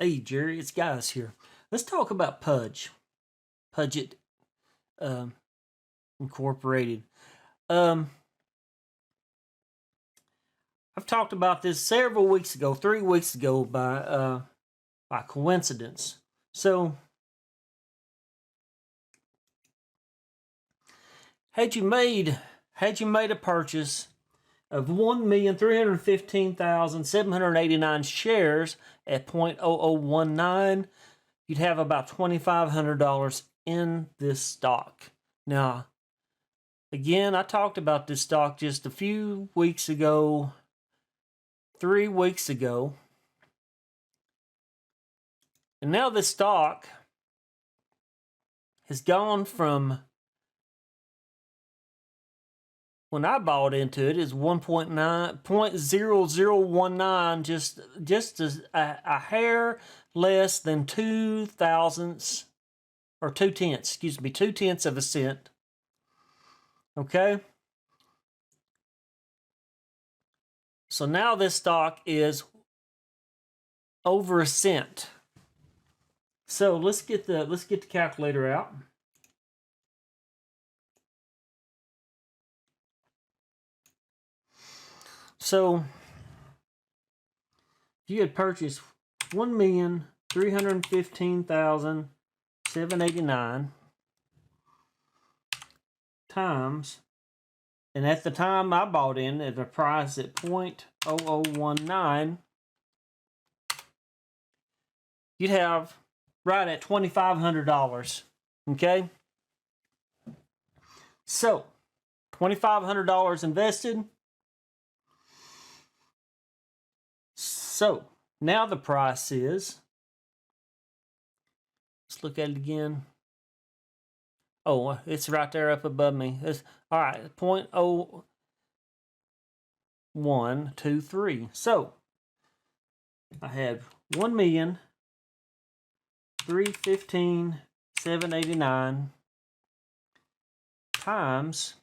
Hey, Jerry, it's Guys here. Let's talk about PUGE. PUGE Incorporated. I've talked about this several weeks ago, 3 weeks ago, by coincidence. So, had you made a purchase of 1,315,789 shares at 0.0019, you'd have about $2,500 in this stock. Now, again, I talked about this stock just a few weeks ago, 3 weeks ago. And now this stock has gone from, when I bought into it, is 0.0019, just a hair less than 2 thousandths, or 2 tenths of a cent. Okay? So now this stock is over a cent. So let's get the calculator out. So if you had purchased 1,315,789 times, and at the time I bought in at a price at 0.0019, you'd have right at $2,500. Okay? So, $2,500 invested. So, now the price is, let's look at it again. Oh, it's right there up above me. All right, 0.0123. So, I had 1,315,789 times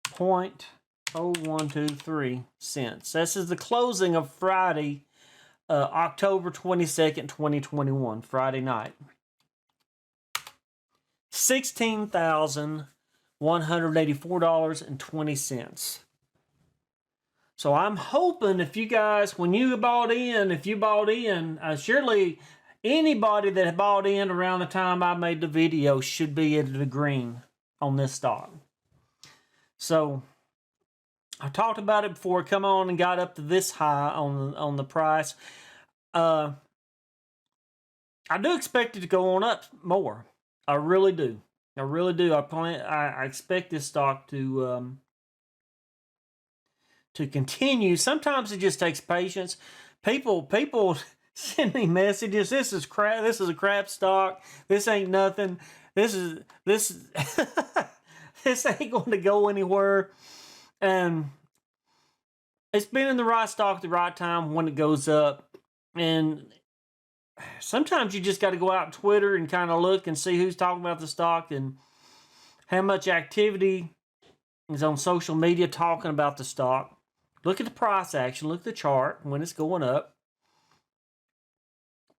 0.0123 cents. This is the closing of Friday, October 22nd, 2021, Friday night. $16,184.20. So I'm hoping if you guys, when you bought in, surely anybody that bought in around the time I made the video should be at the green on this stock. So I talked about it before it come on and got up to this high on the price. I do expect it to go on up more. I really do. I really do. I expect this stock to continue. Sometimes it just takes patience. People send me messages. This is crap. This is a crap stock. This ain't nothing. This this ain't going to go anywhere. And it's been in the right stock at the right time when it goes up. And sometimes you just got to go out on Twitter and kind of look and see who's talking about the stock and how much activity is on social media talking about the stock. Look at the price action. Look at the chart when it's going up.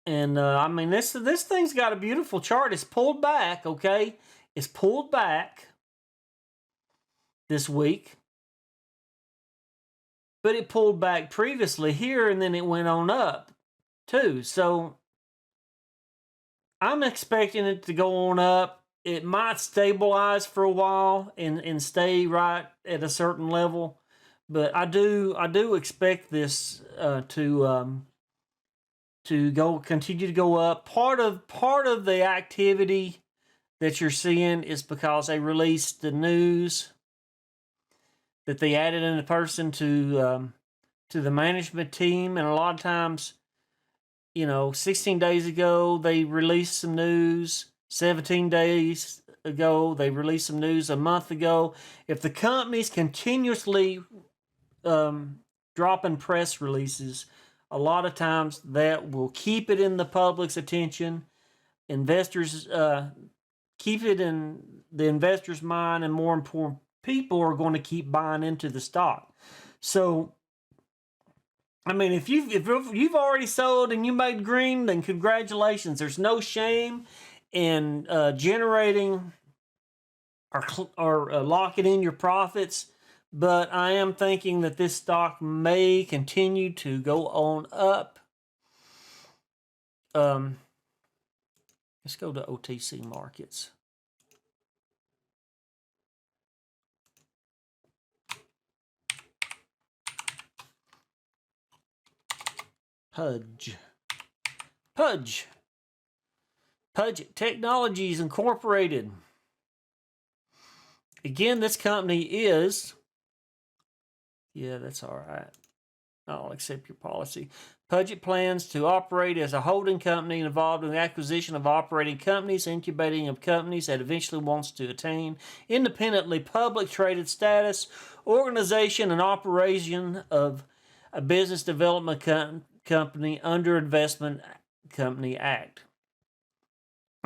And I mean, this thing's got a beautiful chart. It's pulled back, okay? It's pulled back this week. But it pulled back previously here, and then it went on up too. So I'm expecting it to go on up. It might stabilize for a while and stay right at a certain level, but I do expect this to continue to go up. Part of the activity that you're seeing is because they released the news that they added in a person to the management team, and a lot of times, 16 days ago they released some news. 17 days ago they released some news. A month ago, if the company's continuously dropping press releases, a lot of times that will keep it in the public's attention. Investors keep it in the investor's mind, and more important, people are going to keep buying into the stock. So I mean, if you've already sold and you made green, then congratulations. There's no shame in generating or locking in your profits. But I am thinking that this stock may continue to go on up. Let's go to OTC markets. PUGE Technologies Incorporated. Again, this company is, yeah, that's all right. I'll accept your policy. PUGE plans to operate as a holding company involved in the acquisition of operating companies, incubating of companies that eventually wants to attain independently public traded status, organization and operation of a business development company under Investment Company Act.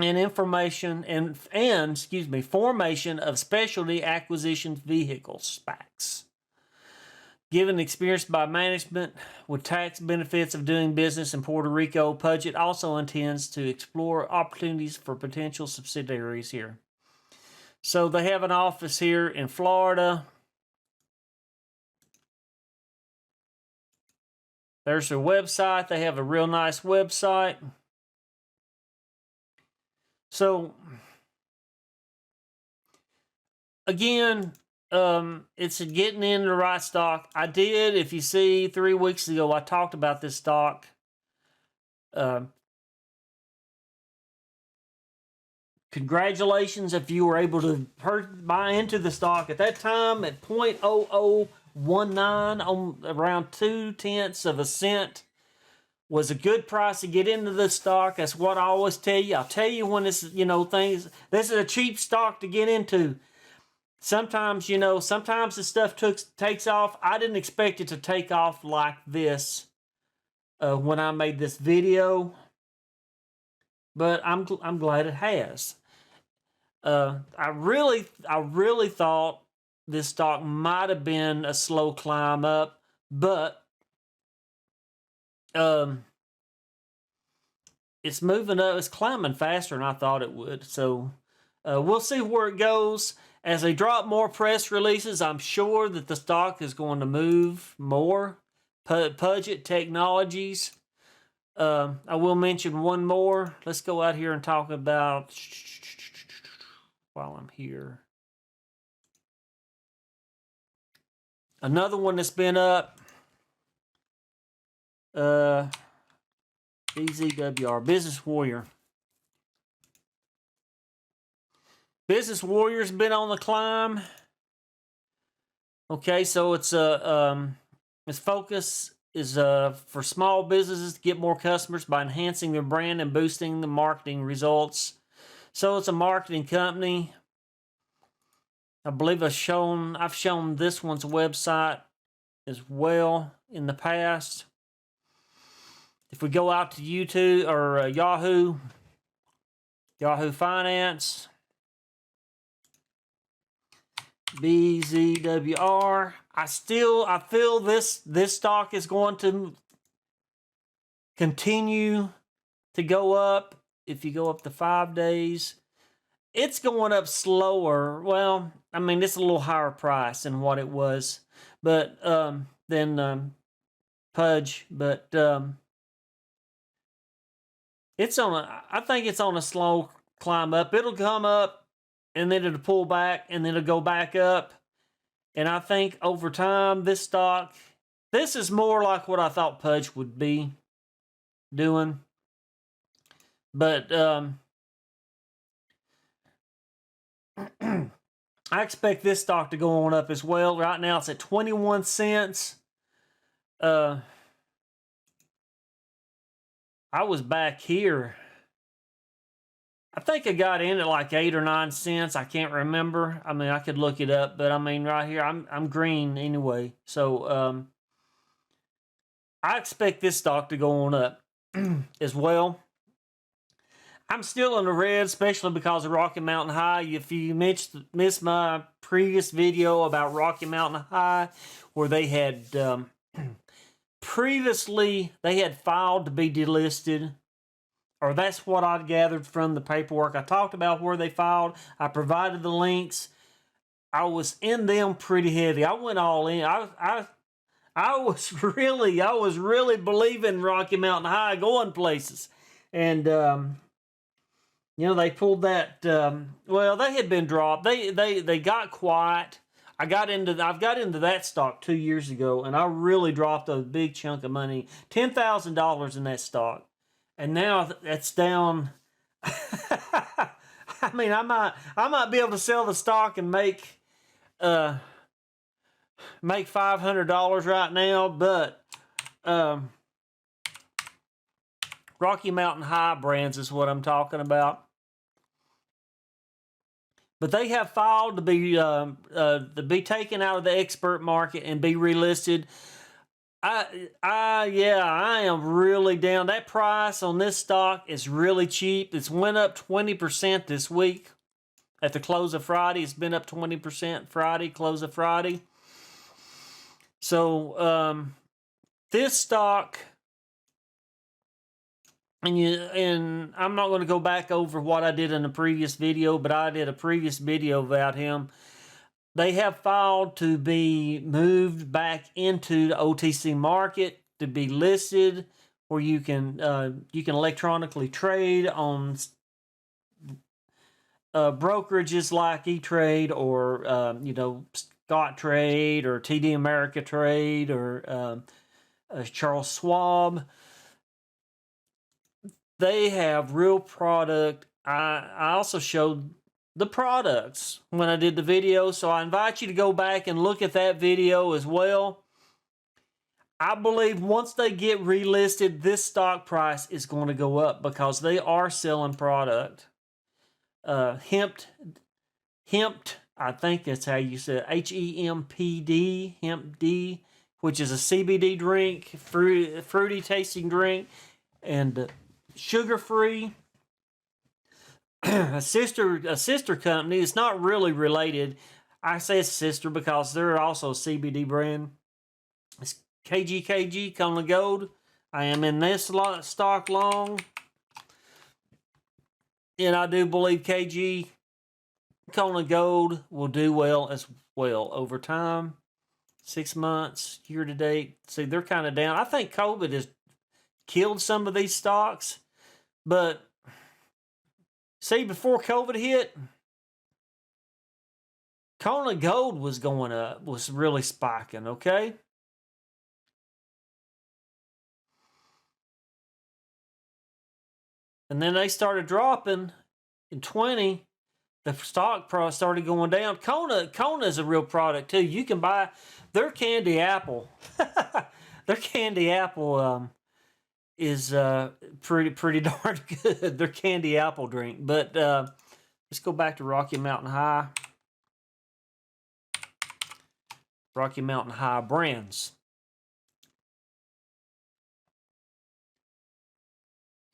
And information and formation of specialty acquisition vehicles, SPACs. Given experience by management with tax benefits of doing business in Puerto Rico, PUGE also intends to explore opportunities for potential subsidiaries here. So they have an office here in Florida. There's their website. They have a real nice website. So, again, it's getting into the right stock. I did, if you see, 3 weeks ago, I talked about this stock. Congratulations if you were able to buy into the stock at that time at 0.0019 on around 0.2 of a cent. Was a good price to get into the stock. That's what I always tell you. I'll tell you when this, this is a cheap stock to get into. Sometimes, sometimes the stuff takes off. I didn't expect it to take off like this when I made this video, but I'm glad it has. I really thought this stock might have been a slow climb up, but it's moving up. It's climbing faster than I thought it would. So we'll see where it goes. As they drop more press releases, I'm sure that the stock is going to move more. PUGE Technologies. I will mention one more. Let's go out here and talk about, while I'm here, another one that's been up. BZWR, Business Warrior. Business Warrior's been on the climb. Okay, so its focus is for small businesses to get more customers by enhancing their brand and boosting the marketing results. So it's a marketing company. I believe I've shown this one's website as well in the past. If we go out to YouTube or Yahoo Finance, BZWR, I feel this stock is going to continue to go up. If you go up to 5 days, it's going up slower. Well, I mean, it's a little higher price than what it was, but than PUGE, but I think it's on a slow climb up. It'll come up and then it'll pull back and then it'll go back up. And I think over time, this stock, this is more like what I thought PUGE would be doing. But I expect this stock to go on up as well. Right now it's at 21 cents. I was back here. I think I got in at like 8 or 9 cents. I can't remember. I mean, I could look it up, but I mean, right here, I'm green anyway. So I expect this stock to go on up as well. I'm still in the red, especially because of Rocky Mountain High. If you missed my previous video about Rocky Mountain High, where they had previously they had filed to be delisted, or that's what I gathered from the paperwork. I talked about where they filed. I provided the links. I was in them pretty heavy. I went all in. I was really believing Rocky Mountain High going places, and you know, they pulled that. Well, they had been dropped. They got quiet. I've got into that stock 2 years ago, and I really dropped a big chunk of money, $10,000 in that stock, and now that's down. I mean, I might be able to sell the stock and make $500 right now, but Rocky Mountain High brands is what I'm talking about. But they have filed to be taken out of the expert market and be relisted. I am really down. That price on this stock is really cheap. It's went up 20% this week. At the close of Friday, it's been up 20% Friday, close of Friday. So this stock, and I'm not going to go back over what I did in a previous video, but I did a previous video about him. They have filed to be moved back into the OTC market, to be listed, where you can electronically trade on brokerages like E-Trade or Scott Trade or TD America Trade or Charles Schwab. They have real product. I also showed the products when I did the video, so I invite you to go back and look at that video as well. I believe once they get relisted, this stock price is going to go up because they are selling product. Hemped, I think that's how you say it, HEMPD, Hemp D, which is a CBD drink, fruity tasting drink, and sugar-free. a sister company. It's not really related. I say it's sister because they're also a CBD brand. It's KGKG, Kona Gold. I am in this stock long, and I do believe KG Kona Gold will do well as well over time. 6 months, year to date. See, they're kind of down. I think COVID has killed some of these stocks, but see, before COVID hit, Kona Gold was going up, was really spiking, okay? And then they started dropping in 20. The stock price started going down. Kona is a real product too. You can buy their candy apple. Their candy apple is pretty darn good. Their candy apple drink. But let's go back to Rocky Mountain High. Rocky Mountain High brands.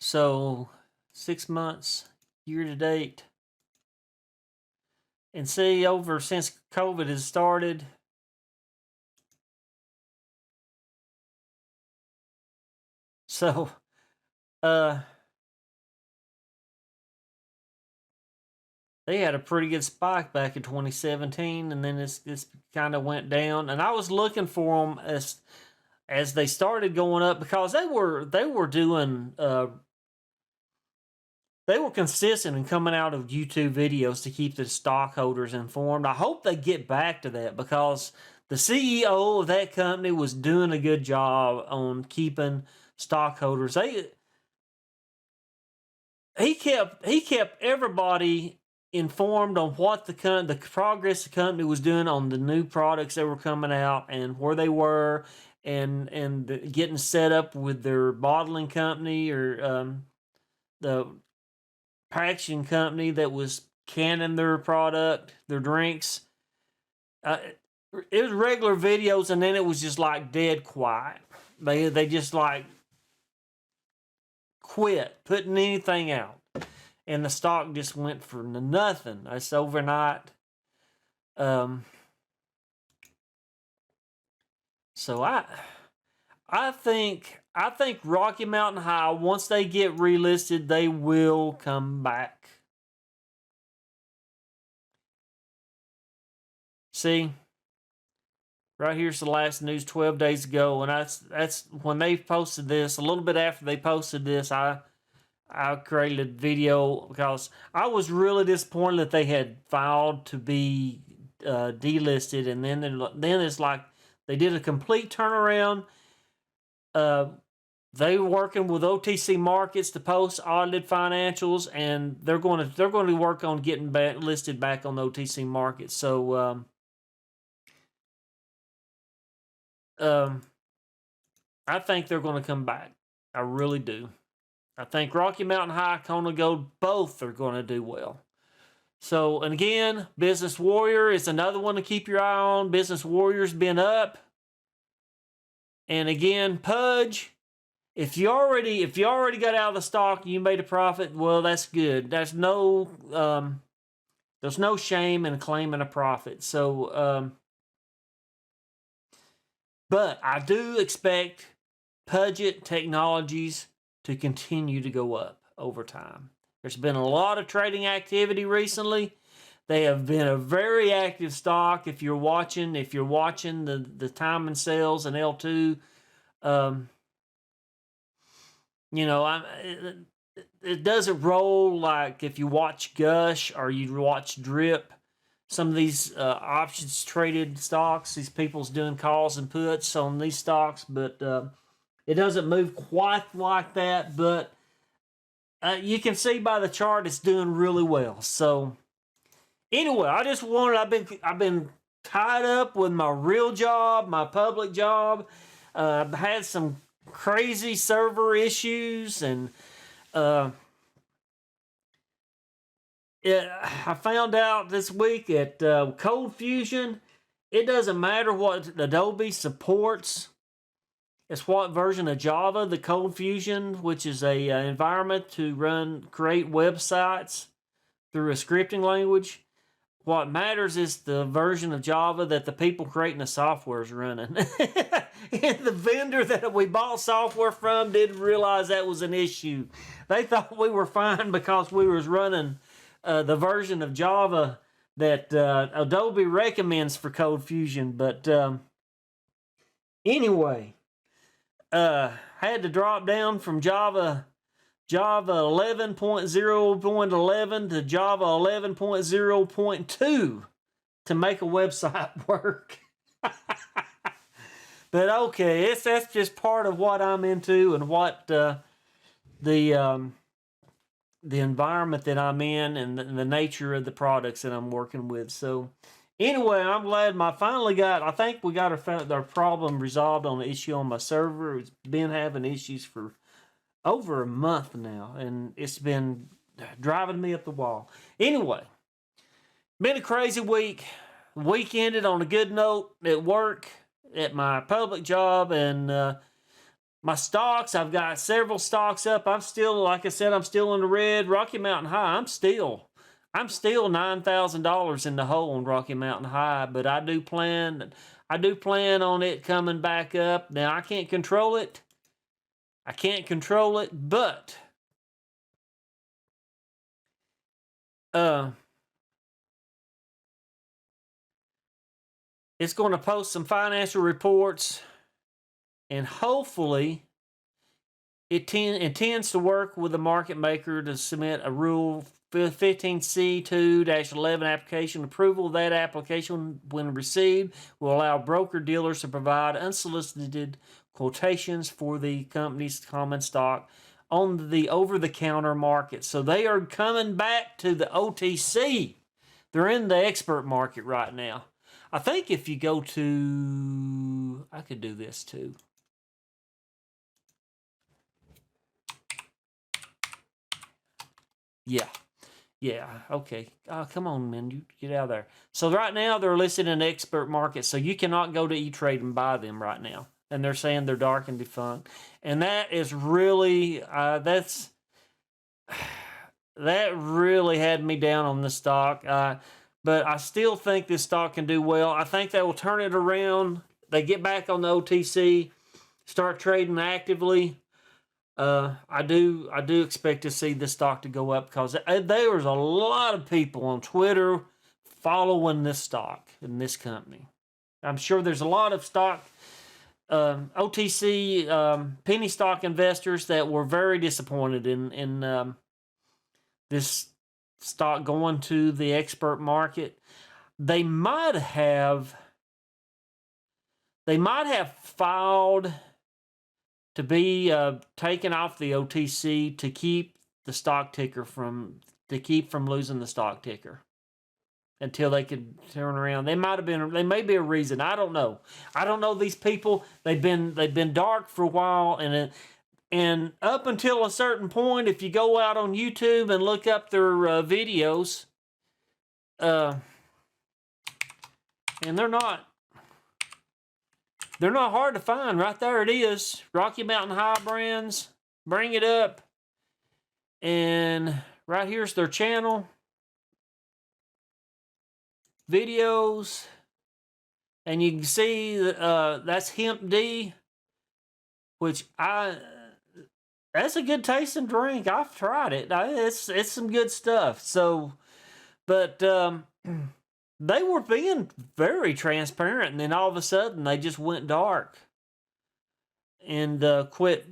So 6 months, year to date. And see, over since COVID has started, so they had a pretty good spike back in 2017, and then this kind of went down. And I was looking for them as they started going up because they were doing they were consistent in coming out of YouTube videos to keep the stockholders informed. I hope they get back to that because the CEO of that company was doing a good job on keeping stockholders. He kept everybody informed on what the progress the company was doing on the new products that were coming out and where they were, and getting set up with their bottling company or the packaging company that was canning their product, their drinks. It was regular videos, and then it was just like dead quiet. They just like quit putting anything out, and the stock just went for nothing. That's overnight. So I think Rocky Mountain High, once they get relisted, they will come back. See, right here's the last news 12 days ago, and that's when they posted this. A little bit after they posted this, I created a video because I was really disappointed that they had filed to be delisted, and then it's like they did a complete turnaround. They were working with OTC markets to post audited financials, and they're going to work on getting back listed back on the OTC market. So I think they're going to come back. I really do. I think Rocky Mountain High, Kona Gold, both are going to do well. So, and again, Business Warrior is another one to keep your eye on. Business Warrior's been up. And again, PUGE, if you already got out of the stock, you made a profit, well, that's good. There's no shame in claiming a profit. So, but I do expect Puget Technologies to continue to go up over time. There's been a lot of trading activity recently. They have been a very active stock. If you're watching the time and sales and L2, you know, it doesn't roll like if you watch Gush or you watch Drip. Some of these options traded stocks, these people's doing calls and puts on these stocks, but it doesn't move quite like that. But you can see by the chart it's doing really well. So anyway, I've been tied up with my real job, my public job. I've had some crazy server issues, and I found out this week at Cold Fusion, it doesn't matter what Adobe supports. It's what version of Java, the Cold Fusion, which is a environment to create websites through a scripting language. What matters is the version of Java that the people creating the software is running. And the vendor that we bought software from didn't realize that was an issue. They thought we were fine because we was running the version of Java that Adobe recommends for Cold Fusion. But anyway, had to drop down from Java 11.0.11 to Java 11.0.2 to make a website work. But okay, that's just part of what I'm into and what the environment that I'm in and the nature of the products that I'm working with. So anyway, I'm glad I think we got our problem resolved on the issue on my server. It's been having issues for over a month now, and it's been driving me up the wall. Anyway, been a crazy week. Week ended on a good note at work, at my public job, and my stocks, I've got several stocks up. I'm still, like I said, I'm still in the red. Rocky Mountain High, I'm still $9,000 in the hole on Rocky Mountain High, but I do plan on it coming back up. Now, I can't control it, but it's going to post some financial reports, and hopefully it intends to work with the market maker to submit a Rule 15C2-11 application. Approval of that application, when received, will allow broker-dealers to provide unsolicited quotations for the company's common stock on the over-the-counter market. So they are coming back to the OTC. They're in the expert market right now. I think if you go to, I could do this too. Yeah, okay. Come on, man, you get out of there. So right now they're listed in expert market, so you cannot go to E-Trade and buy them right now. And they're saying they're dark and defunct. And that is really, that really had me down on the stock. But I still think this stock can do well. I think they will turn it around. They get back on the OTC. start trading actively, I do expect to see this stock to go up, because there's a lot of people on Twitter following this stock and this company. I'm sure there's a lot of stock OTC penny stock investors that were very disappointed in this stock going to the expert market. They might have filed to be taken off the OTC to keep the stock ticker from losing the stock ticker until they could turn around. They may be a reason. I don't know. I don't know these people. They've been dark for a while, and up until a certain point, if you go out on YouTube and look up their videos, and they're not hard to find. Right there it is. Rocky Mountain High Brands. Bring it up. And right here's their channel. Videos. And you can see that's Hemp D, which that's a good tasting drink. I've tried it. It's some good stuff. So, but they were being very transparent, and then all of a sudden they just went dark and quit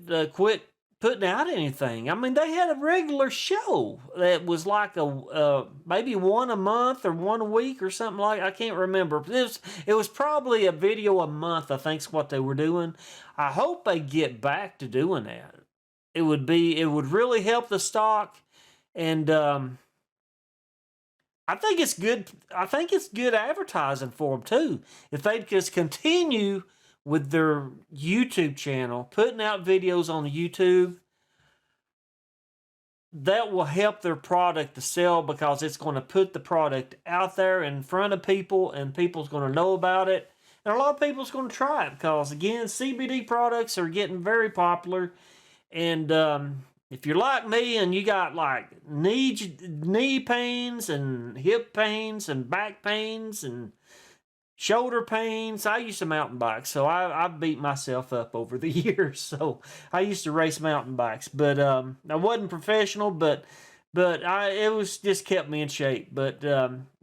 putting out anything. I mean, they had a regular show that was like maybe one a month or one a week or something like. I can't remember. It was probably a video a month, I think, is what they were doing. I hope they get back to doing that. It would really help the stock, and I think it's good. I think it's good advertising for them too. If they just continue with their YouTube channel, putting out videos on the YouTube, that will help their product to sell, because it's going to put the product out there in front of people, and people's going to know about it. And a lot of people's going to try it, because again, CBD products are getting very popular. And if you're like me and you got like knee pains and hip pains and back pains and shoulder pains, I used to mountain bike, so I beat myself up over the years. So I used to race mountain bikes, but I wasn't professional, but it was just kept me in shape. But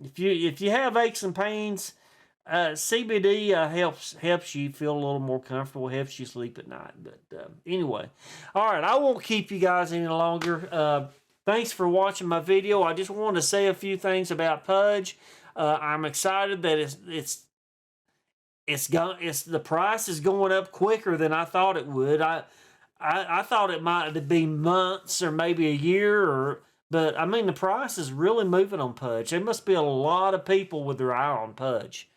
if you have aches and pains, CBD helps you feel a little more comfortable, helps you sleep at night. But anyway, all right, I won't keep you guys any longer. Thanks for watching my video. I just wanted to say a few things about PUGE. I'm excited that the price is going up quicker than I thought it would. I thought it might be months or maybe a year, but I mean, the price is really moving on PUGE. There must be a lot of people with their eye on PUGE.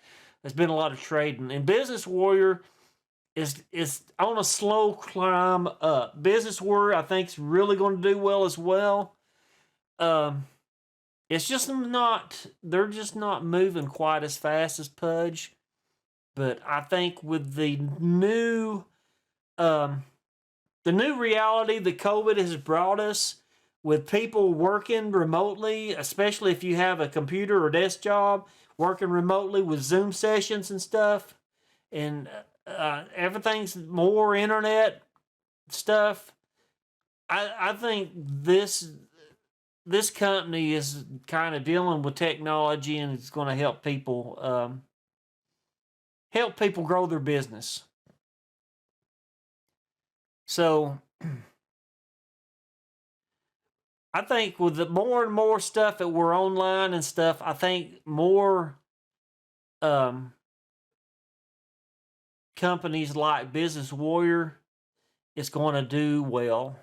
There's been a lot of trading, and BZWR is on a slow climb up. BZWR, I think, is really going to do well as well. It's just they're just not moving quite as fast as PUGE. But I think with the new reality that COVID has brought us, with people working remotely, especially if you have a computer or desk job, working remotely with Zoom sessions and stuff, and everything's more internet stuff, I think this company is kind of dealing with technology, and it's going to help people grow their business. So I think with the more and more stuff that we're online and stuff, I think more companies like BZWR is going to do well.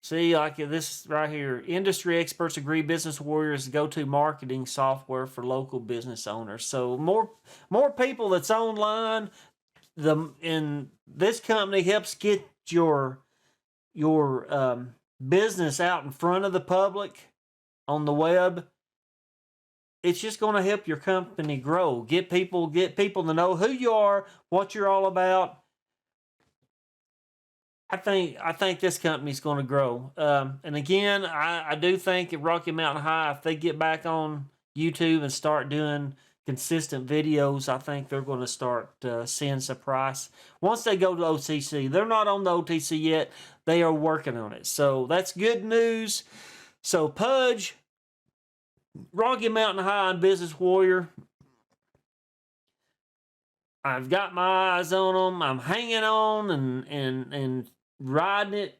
See, like this right here, industry experts agree BZWR is the go-to marketing software for local business owners. So more people that's online, and this company helps get your business out in front of the public on the web. It's just going to help your company grow. Get people to know who you are, what you're all about. I think this company's going to grow. And again, I do think at Rocky Mountain High, if they get back on YouTube and start doing consistent videos, I think they're going to start seeing some price. Once they go to OTC, they're not on the OTC yet. They are working on it. So that's good news. So PUGE, Rocky Mountain High, and BZWR, I've got my eyes on them. I'm hanging on and riding it.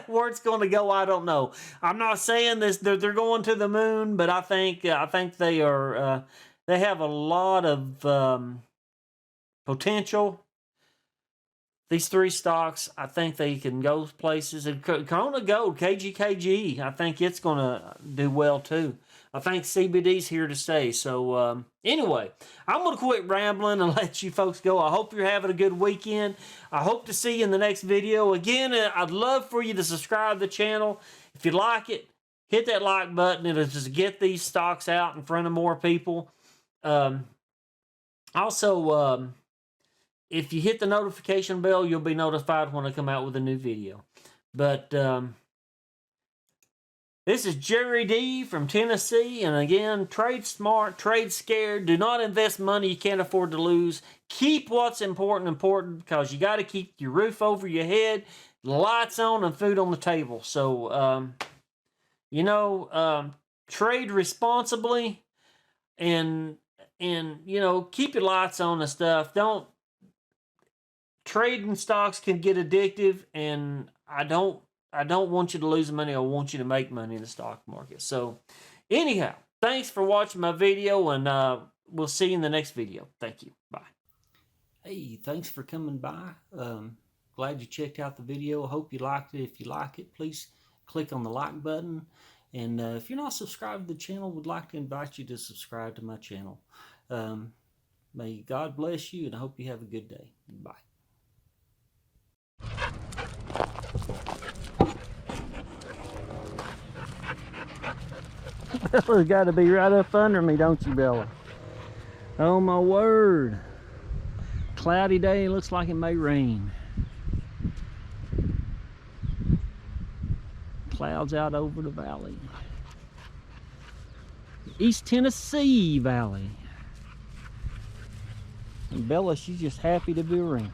Where it's going to go, I don't know. I'm not saying this they're going to the moon, but I think they are. They have a lot of potential. These three stocks, I think they can go places. And Corona Gold, KGKG, I think it's going to do well too. I think CBD's here to stay. So anyway, I'm going to quit rambling and let you folks go. I hope you're having a good weekend. I hope to see you in the next video. Again, I'd love for you to subscribe to the channel. If you like it, hit that like button. It'll just get these stocks out in front of more people. Also, if you hit the notification bell, you'll be notified when I come out with a new video. But this is Jerry D from Tennessee, and again, trade smart, trade scared. Do not invest money you can't afford to lose. Keep what's important because you got to keep your roof over your head, lights on, and food on the table. So, trade responsibly, and keep your lights on and stuff. Don't trading stocks can get addictive, and I don't want you to lose money. I want you to make money in the stock market. So anyhow, thanks for watching my video, and we'll see you in the next video. Thank you. Bye. Hey, thanks for coming by. Glad you checked out the video. I hope you liked it. If you like it, please click on the like button. And if you're not subscribed to the channel, would like to invite you to subscribe to my channel. May God bless you, and I hope you have a good day. Bye. Bella's got to be right up under me, don't you, Bella? Oh my word. Cloudy day, looks like it may rain. Clouds out over the valley. East Tennessee Valley. And Bella, she's just happy to be around.